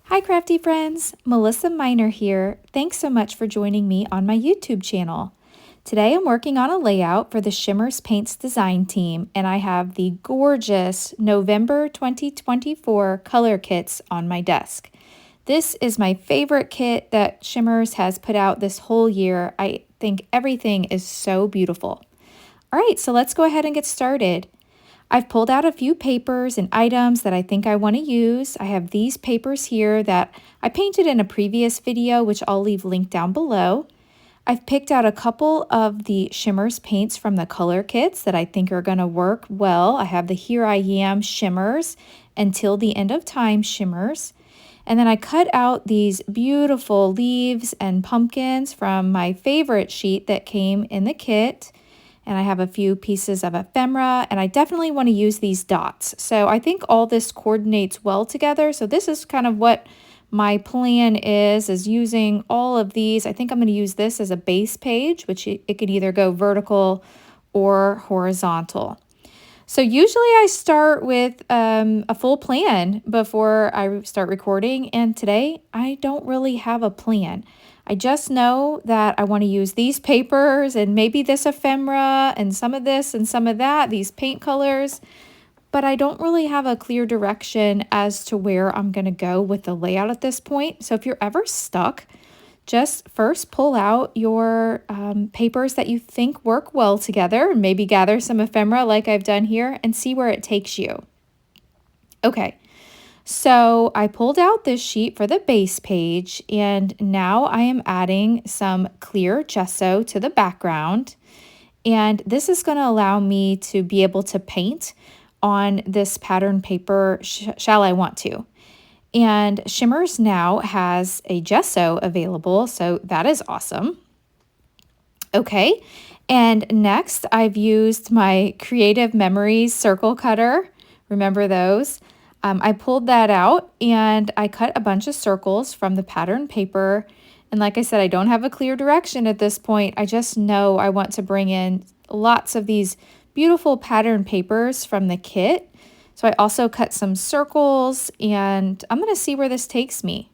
Hi crafty friends, Melissa Miner here. Thanks so much for joining me on my YouTube channel. Today I'm working on a layout for the Shimmerz Paints design team, and I have the gorgeous November 2024 color kits on my desk. This is my favorite kit that Shimmerz has put out this whole year. I think everything is so beautiful. All right, so let's go ahead and get started. I've pulled out a few papers and items that I think I want to use. I have these papers here that I painted in a previous video, which I'll leave linked down below. I've picked out a couple of the Shimmerz paints from the color kits that I think are going to work well. I have the Here I Yam-Shimmerz and Till the End of Time Shimmerz. And then I cut out these beautiful leaves and pumpkins from my favorite sheet that came in the kit. And I have a few pieces of ephemera, and I definitely want to use these dots. So I think all this coordinates well together. So this is kind of what my plan is using all of these. I think I'm going to use this as a base page, which it could either go vertical or horizontal. So usually I start with a full plan before I start recording, and today I don't really have a plan. I just know that I want to use these papers and maybe this ephemera and some of this and some of that, these paint colors, but I don't really have a clear direction as to where I'm going to go with the layout at this point. So if you're ever stuck, just first pull out your papers that you think work well together, maybe gather some ephemera like I've done here and see where it takes you. Okay. So I pulled out this sheet for the base page, and now I am adding some clear gesso to the background. And this is going to allow me to be able to paint on this pattern paper shall I want to. And Shimmerz now has a gesso available, so that is awesome. Okay, and next I've used my Creative Memories circle cutter. Remember those? I pulled that out and I cut a bunch of circles from the pattern paper. And like I said, I don't have a clear direction at this point. I just know I want to bring in lots of these beautiful pattern papers from the kit. So I also cut some circles, and I'm going to see where this takes me.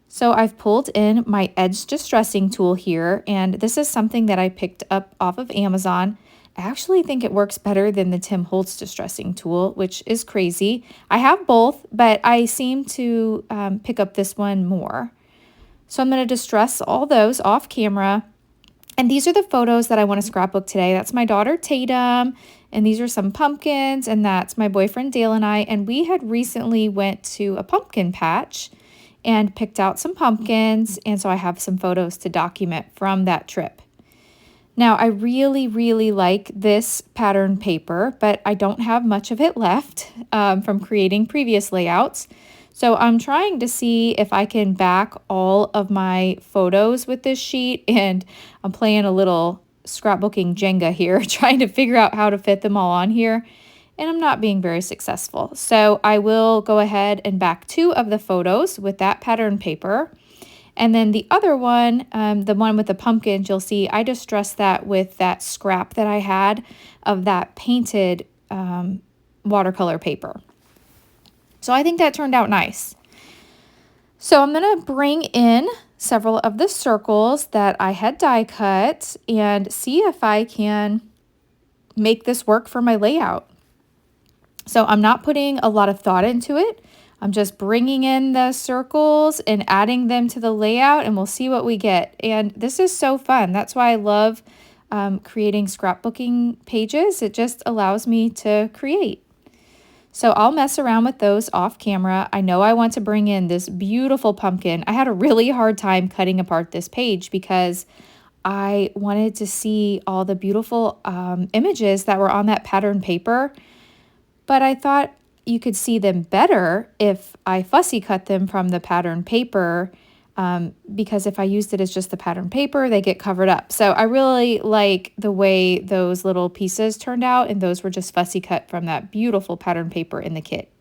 So I've pulled in my edge distressing tool here, and this is something that I picked up off of Amazon. I actually think it works better than the Tim Holtz distressing tool, which is crazy. I have both, but I seem to pick up this one more. So I'm going to distress all those off camera. And these are the photos that I want to scrapbook today. That's my daughter Tatum, and these are some pumpkins, and that's my boyfriend Dale and I. And we had recently went to a pumpkin patch and picked out some pumpkins, and so I have some photos to document from that trip. Now, I really, really like this pattern paper, but I don't have much of it left from creating previous layouts. So I'm trying to see if I can back all of my photos with this sheet, and I'm playing a little scrapbooking Jenga here, trying to figure out how to fit them all on here, and I'm not being very successful. So I will go ahead and back 2 of the photos with that pattern paper. And then the other one, the one with the pumpkins, you'll see I distressed that with that scrap that I had of that painted watercolor paper. So I think that turned out nice. So I'm going to bring in several of the circles that I had die cut and see if I can make this work for my layout. So I'm not putting a lot of thought into it. I'm just bringing in the circles and adding them to the layout, and we'll see what we get. And this is so fun. That's why I love creating scrapbooking pages. It just allows me to create. So I'll mess around with those off camera. I know I want to bring in this beautiful pumpkin. I had a really hard time cutting apart this page because I wanted to see all the beautiful images that were on that pattern paper, but I thought you could see them better if I fussy cut them from the pattern paper, because if I used it as just the pattern paper, they get covered up. So I really like the way those little pieces turned out, and those were just fussy cut from that beautiful pattern paper in the kit.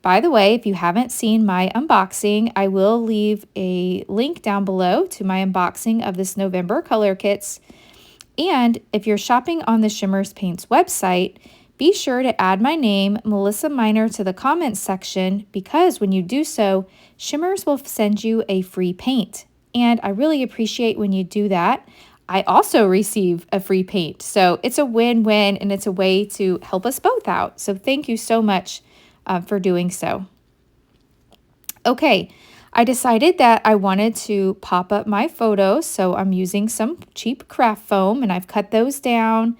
By the way, if you haven't seen my unboxing, I will leave a link down below to my unboxing of this November Color Kitz. And if you're shopping on the Shimmerz Paints website, Be sure to add my name, Melissa Miner, to the comments section because when you do so, Shimmerz will send you a free paint. And I really appreciate when you do that. I also receive a free paint. So it's a win-win and it's a way to help us both out. So thank you so much for doing so. Okay, I decided that I wanted to pop up my photos. So I'm using some cheap craft foam and I've cut those down.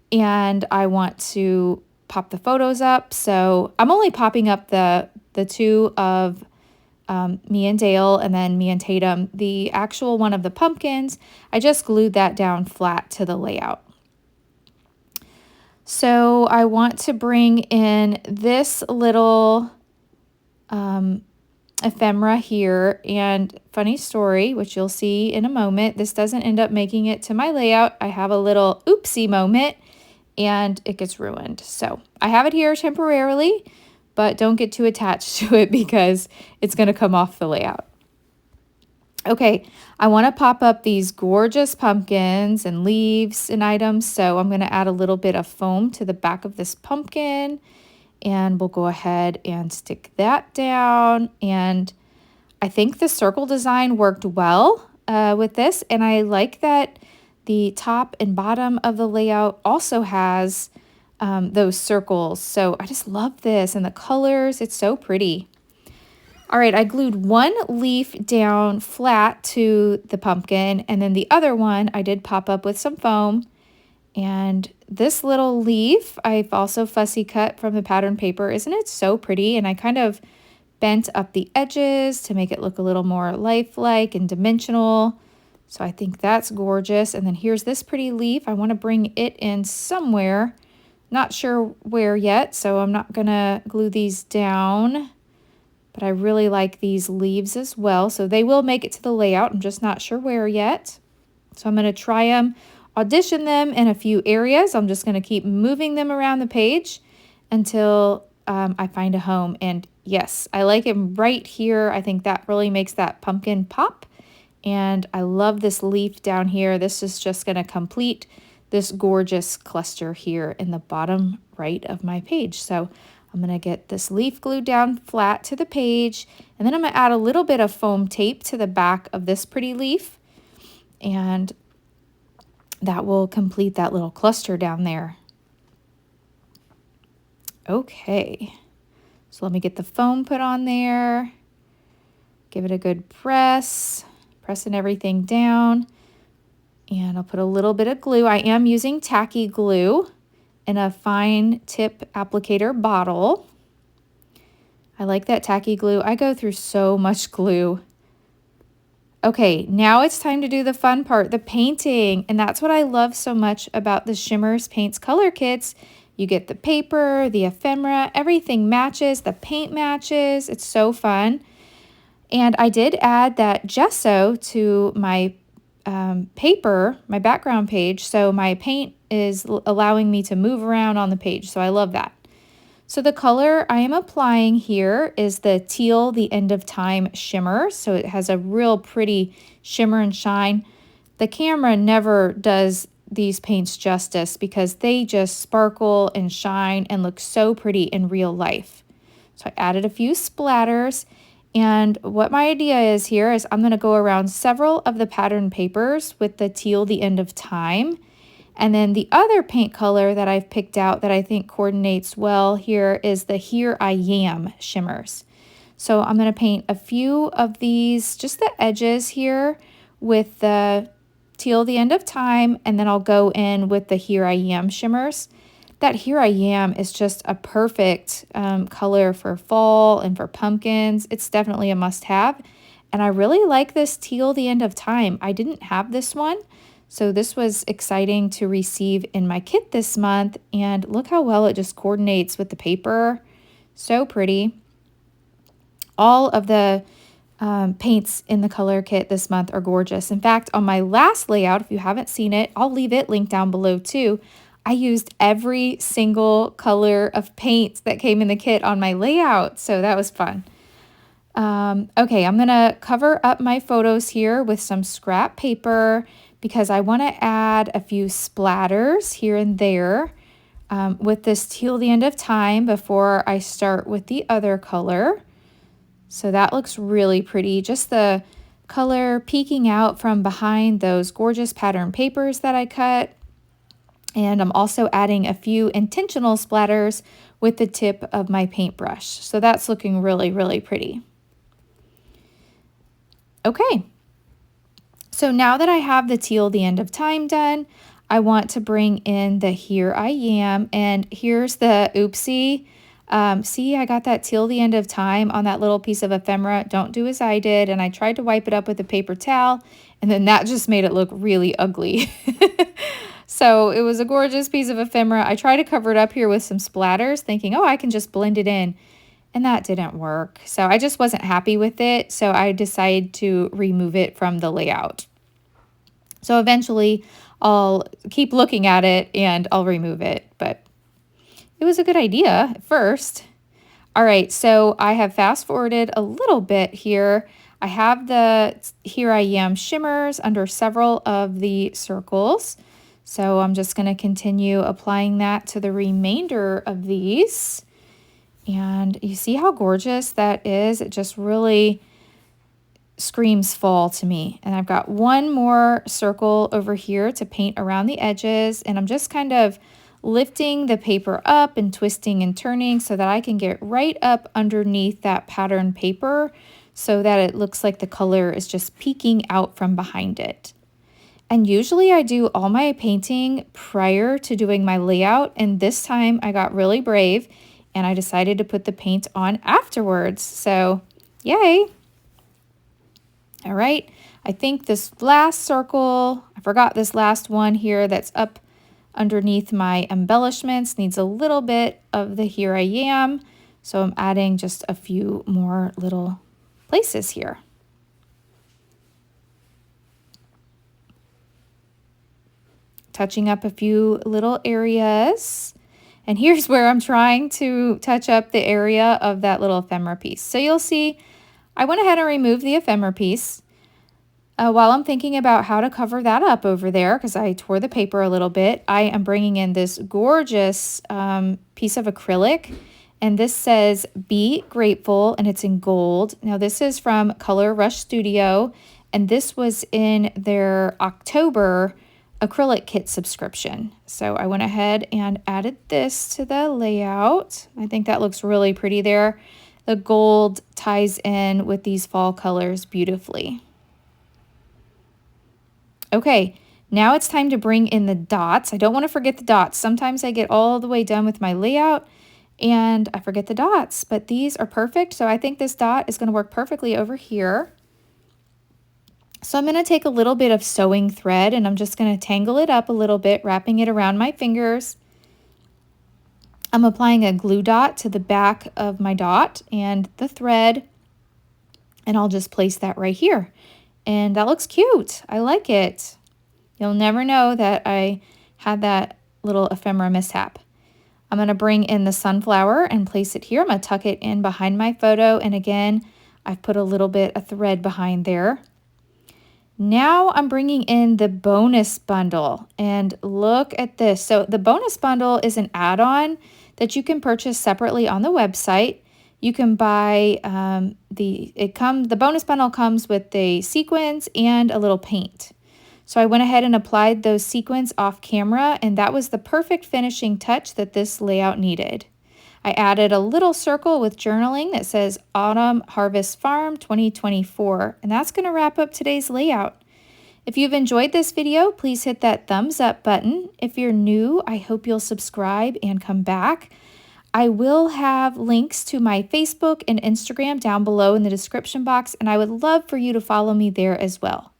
And I want to pop the photos up. So I'm only popping up the two of me and Dale and then me and Tatum. The actual one of the pumpkins, I just glued that down flat to the layout. So I want to bring in this little ephemera here, and funny story, which you'll see in a moment, this doesn't end up making it to my layout. I have a little oopsie moment and it gets ruined. So I have it here temporarily, but don't get too attached to it because it's going to come off the layout. Okay, I want to pop up these gorgeous pumpkins and leaves and items, so I'm going to add a little bit of foam to the back of this pumpkin, and we'll go ahead and stick that down. And I think the circle design worked well with this, and I like that the top and bottom of the layout also has those circles. So I just love this and the colors. It's so pretty. All right, I glued one leaf down flat to the pumpkin, and then the other one I did pop up with some foam. And this little leaf I've also fussy cut from the pattern paper. Isn't it so pretty? And I kind of bent up the edges to make it look a little more lifelike and dimensional. So I think that's gorgeous. And then here's this pretty leaf. I want to bring it in somewhere. Not sure where yet, so I'm not going to glue these down. But I really like these leaves as well. So they will make it to the layout. I'm just not sure where yet. So I'm going to try them, audition them in a few areas. I'm just going to keep moving them around the page until I find a home. And yes, I like them right here. I think that really makes that pumpkin pop. And I love this leaf down here. This is just going to complete this gorgeous cluster here in the bottom right of my page. So I'm going to get this leaf glued down flat to the page, and then I'm going to add a little bit of foam tape to the back of this pretty leaf, and that will complete that little cluster down there. Okay, so let me get the foam put on there, give it a good press, pressing everything down, and I'll put a little bit of glue. I am using tacky glue in a fine tip applicator bottle. I like that tacky glue. I go through so much glue. Okay, now it's time to do the fun part, the painting. And that's what I love so much about the Shimmerz Paints color kits. You get the paper, the ephemera, everything matches, the paint matches. It's so fun. And I did add that gesso to my paper, my background page, so my paint is allowing me to move around on the page, so I love that. So the color I am applying here is the Teal, the End of Time shimmer, so it has a real pretty shimmer and shine. The camera never does these paints justice because they just sparkle and shine and look so pretty in real life. So I added a few splatters. And what my idea is here is I'm going to go around several of the pattern papers with the Teal, the End of Time. And then the other paint color that I've picked out that I think coordinates well here is the Here I Yam-Shimmerz. So I'm going to paint a few of these, just the edges here with the Teal, the End of Time. And then I'll go in with the Here I Yam-Shimmerz. That Here I Yam is just a perfect color for fall and for pumpkins. It's definitely a must-have. And I really like this Teal, the End of Time. I didn't have this one, so this was exciting to receive in my kit this month. And look how well it just coordinates with the paper. So pretty. All of the paints in the color kit this month are gorgeous. In fact, on my last layout, if you haven't seen it, I'll leave it linked down below too. I used every single color of paint that came in the kit on my layout, so that was fun. Okay, I'm going to cover up my photos here with some scrap paper because I want to add a few splatters here and there. with this Teal the End of Time before I start with the other color. So that looks really pretty. Just the color peeking out from behind those gorgeous pattern papers that I cut. And I'm also adding a few intentional splatters with the tip of my paintbrush. So that's looking really, really pretty. Okay. So now that I have the Teal the End of Time done, I want to bring in the Here I Am. And here's the oopsie. See, I got that Teal the End of Time on that little piece of ephemera. Don't do as I did. And I tried to wipe it up with a paper towel, and then that just made it look really ugly. So it was a gorgeous piece of ephemera. I tried to cover it up here with some splatters, thinking, oh, I can just blend it in. And that didn't work. So I just wasn't happy with it. So I decided to remove it from the layout. So eventually I'll keep looking at it and I'll remove it. But it was a good idea at first. All right, so I have fast forwarded a little bit here. I have the Here I Yam-Shimmerz under several of the circles. So I'm just going to continue applying that to the remainder of these. And you see how gorgeous that is? It just really screams fall to me. And I've got one more circle over here to paint around the edges. And I'm just kind of lifting the paper up and twisting and turning so that I can get right up underneath that pattern paper so that it looks like the color is just peeking out from behind it. And usually I do all my painting prior to doing my layout, and this time I got really brave and I decided to put the paint on afterwards. So yay. All right, I think this last circle, I forgot this last one here that's up underneath my embellishments, needs a little bit of the Here I Am. So I'm adding just a few more little places here. Touching up a few little areas. And here's where I'm trying to touch up the area of that little ephemera piece. So you'll see, I went ahead and removed the ephemera piece while I'm thinking about how to cover that up over there, because I tore the paper a little bit. I am bringing in this gorgeous piece of acrylic, and this says Be Grateful, and it's in gold. Now this is from Color Rush Studio, and this was in their October acrylic kit subscription. So I went ahead and added this to the layout. I think that looks really pretty there. The gold ties in with these fall colors beautifully. Okay, now it's time to bring in the dots. I don't want to forget the dots. Sometimes I get all the way done with my layout and I forget the dots, but these are perfect. So I think this dot is going to work perfectly over here. So I'm going to take a little bit of sewing thread and I'm just going to tangle it up a little bit, wrapping it around my fingers. I'm applying a glue dot to the back of my dot and the thread, and I'll just place that right here. And that looks cute. I like it. You'll never know that I had that little ephemera mishap. I'm going to bring in the sunflower and place it here. I'm going to tuck it in behind my photo, and again, I've put a little bit of thread behind there. Now I'm bringing in the bonus bundle, and look at this. So the bonus bundle is an add-on that you can purchase separately on the website. You can buy the bonus bundle comes with the sequins and a little paint. So I went ahead and applied those sequins off camera, and that was the perfect finishing touch that this layout needed. I added a little circle with journaling that says Autumn Harvest Farm 2024, and that's going to wrap up today's layout. If you've enjoyed this video, please hit that thumbs up button. If you're new, I hope you'll subscribe and come back. I will have links to my Facebook and Instagram down below in the description box, and I would love for you to follow me there as well.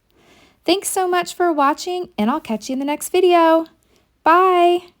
Thanks so much for watching, and I'll catch you in the next video. Bye!